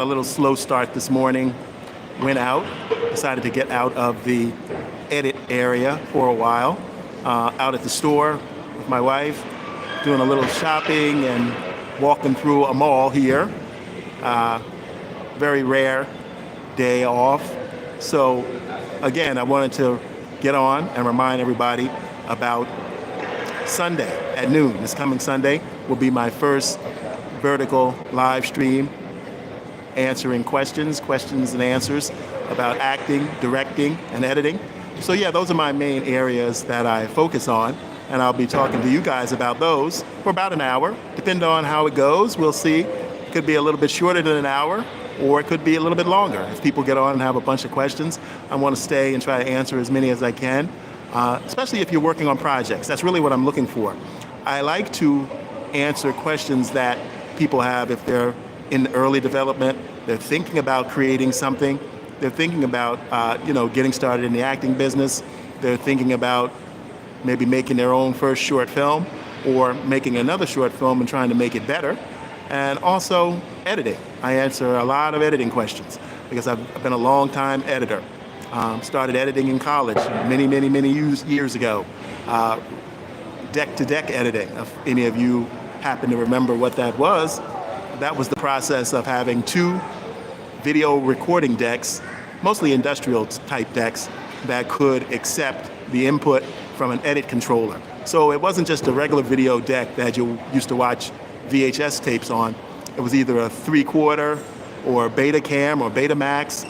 A little slow start this morning. Went out, decided to get out of the edit area for a while. Out at the store with my wife, doing a little shopping and walking through a mall here. Very rare day off. So again, I wanted to get on and remind everybody about Sunday at noon. This coming Sunday will be my first vertical live stream answering questions and answers about acting, directing, and editing. So yeah, those are my main areas that I focus on, and I'll be talking to you guys about those for about an hour. Depending on how it goes, we'll see. It could be a little bit shorter than an hour, or it could be a little bit longer. If people get on and have a bunch of questions, I want to stay and try to answer as many as I can, especially if you're working on projects. That's really what I'm looking for. I like to answer questions that people have if they're in early development, they're thinking about creating something, they're thinking about getting started in the acting business, they're thinking about maybe making their own first short film or making another short film and trying to make it better, and also editing. I answer a lot of editing questions because I've been a long time editor. Started editing in college many years ago. Deck-to-deck editing, if any of you happen to remember what that was the process of having two video recording decks, mostly industrial type decks, that could accept the input from an edit controller. So it wasn't just a regular video deck that you used to watch VHS tapes on. It was either a 3/4 or Betacam or Betamax.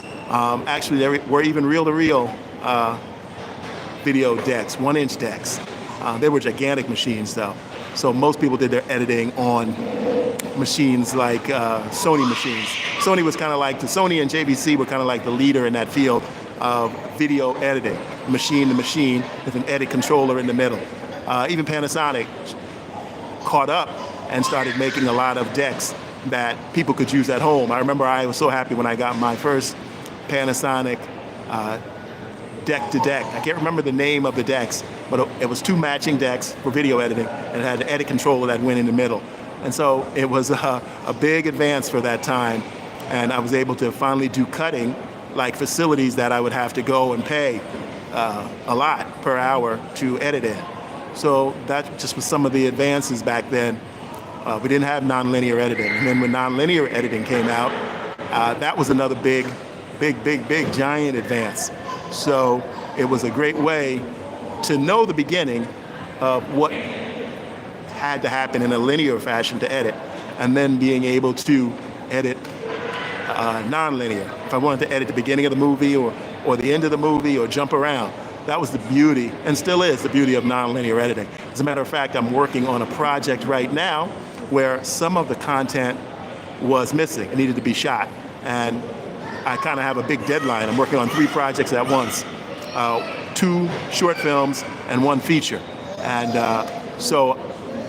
Actually, there were even reel-to-reel video decks, 1-inch decks. They were gigantic machines though. So most people did their editing on machines like Sony machines. Sony and JVC were kind of like the leader in that field of video editing, machine to machine with an edit controller in the middle. Even Panasonic caught up and started making a lot of decks that people could use at home. I remember I was so happy when I got my first Panasonic deck-to-deck. I can't remember the name of the decks, but it was two matching decks for video editing, and it had an edit controller that went in the middle. And so it was a big advance for that time, and I was able to finally do cutting, like facilities that I would have to go and pay a lot per hour to edit in. So that just was some of the advances back then. We didn't have nonlinear editing, and then when nonlinear editing came out, that was another big giant advance. So it was a great way to know the beginning of what had to happen in a linear fashion to edit, and then being able to edit non-linear. If I wanted to edit the beginning of the movie or the end of the movie or jump around, that was the beauty, and still is the beauty of non-linear editing. As a matter of fact, I'm working on a project right now where some of the content was missing. It needed to be shot, and I kind of have a big deadline. I'm working on 3 projects at once, 2 short films and 1 feature. And so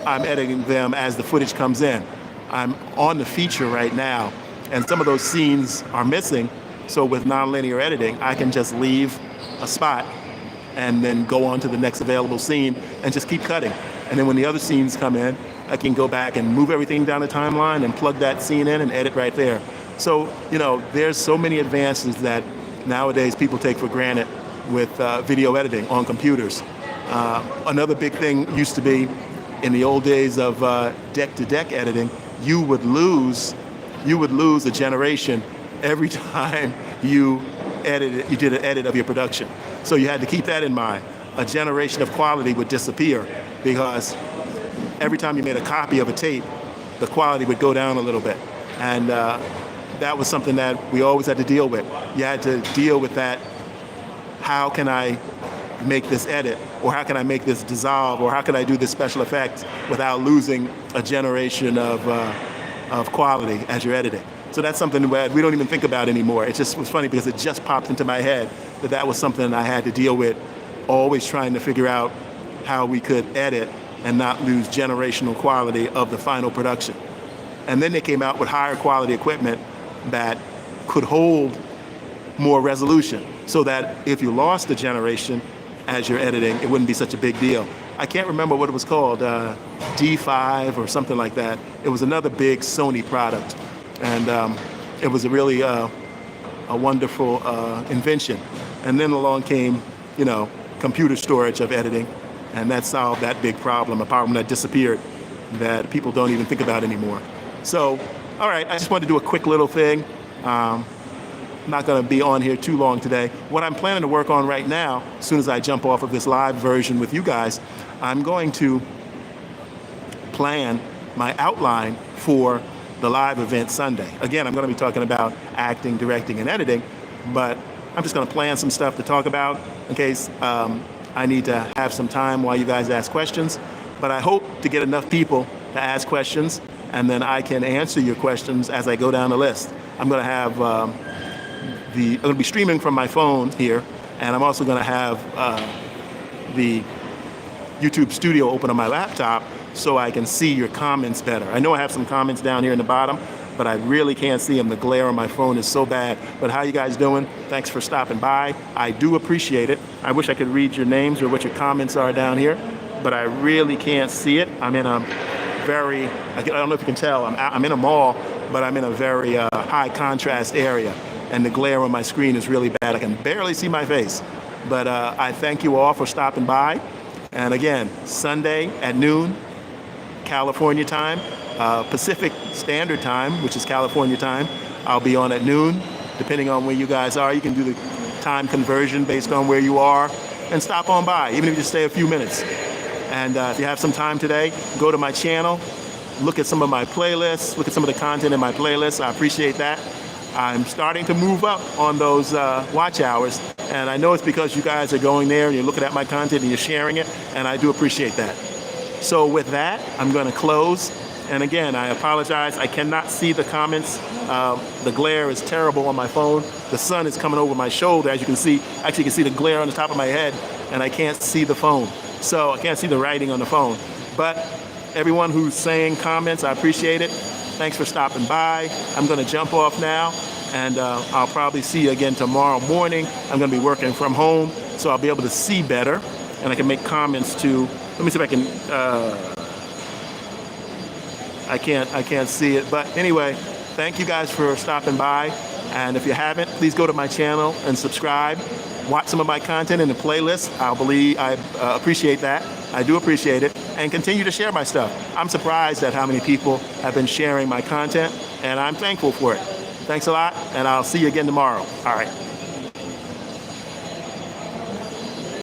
I'm editing them as the footage comes in. I'm on the feature right now, and some of those scenes are missing. So with nonlinear editing, I can just leave a spot and then go on to the next available scene and just keep cutting. And then when the other scenes come in, I can go back and move everything down the timeline and plug that scene in and edit right there. So, there's so many advances that nowadays people take for granted with video editing on computers. Another big thing used to be, in the old days of deck-to-deck editing, you would lose a generation every time you did an edit of your production. So you had to keep that in mind. A generation of quality would disappear because every time you made a copy of a tape, the quality would go down a little bit. And that was something that we always had to deal with. You had to deal with that. How can I make this edit? Or how can I make this dissolve? Or how can I do this special effect without losing a generation of quality as you're editing? So that's something that we don't even think about anymore. It just was funny because it just popped into my head that was something I had to deal with, always trying to figure out how we could edit and not lose generational quality of the final production. And then they came out with higher quality equipment that could hold more resolution, so that if you lost a generation as you're editing, it wouldn't be such a big deal. I can't remember what it was called, D5 or something like that. It was another big Sony product. And it was a really a wonderful invention. And then along came, you know, computer storage of editing, and that solved that big problem, a problem that disappeared, that people don't even think about anymore. So, all right, I just wanted to do a quick little thing. I'm not going to be on here too long today. What I'm planning to work on right now, as soon as I jump off of this live version with you guys, I'm going to plan my outline for the live event Sunday. Again, I'm going to be talking about acting, directing, and editing, but I'm just going to plan some stuff to talk about in case I need to have some time while you guys ask questions. But I hope to get enough people to ask questions, and then I can answer your questions as I go down the list. I'm going to have I'm going to be streaming from my phone here, and I'm also going to have the YouTube Studio open on my laptop so I can see your comments better. I know I have some comments down here in the bottom, but I really can't see them. The glare on my phone is so bad. But how you guys doing? Thanks for stopping by. I do appreciate it. I wish I could read your names or what your comments are down here, but I really can't see it. I'm in a very, I don't know if you can tell, I'm in a mall, but I'm in a very high contrast area, and the glare on my screen is really bad. I can barely see my face. But I thank you all for stopping by. And again, Sunday at noon, California time, Pacific Standard Time, which is California time. I'll be on at noon, depending on where you guys are. You can do the time conversion based on where you are and stop on by, even if you just stay a few minutes. And if you have some time today, go to my channel, look at some of my playlists, look at some of the content in my playlists. I appreciate that. I'm starting to move up on those watch hours, and I know it's because you guys are going there and you're looking at my content and you're sharing it, and I do appreciate that. So with that, I'm going to close. And again, I apologize. I cannot see the comments. The glare is terrible on my phone. The sun is coming over my shoulder, as you can see. Actually, you can see the glare on the top of my head, and I can't see the phone. So I can't see the writing on the phone. But everyone who's saying comments, I appreciate it. Thanks for stopping by. I'm going to jump off now, and I'll probably see you again tomorrow morning. I'm going to be working from home, so I'll be able to see better, and I can make comments too. Let me see if I can. I can't see it, but anyway, thank you guys for stopping by. And if you haven't, please go to my channel and subscribe. Watch some of my content in the playlist. I appreciate that. I do appreciate it. And continue to share my stuff. I'm surprised at how many people have been sharing my content, and I'm thankful for it. Thanks a lot, and I'll see you again tomorrow. All right.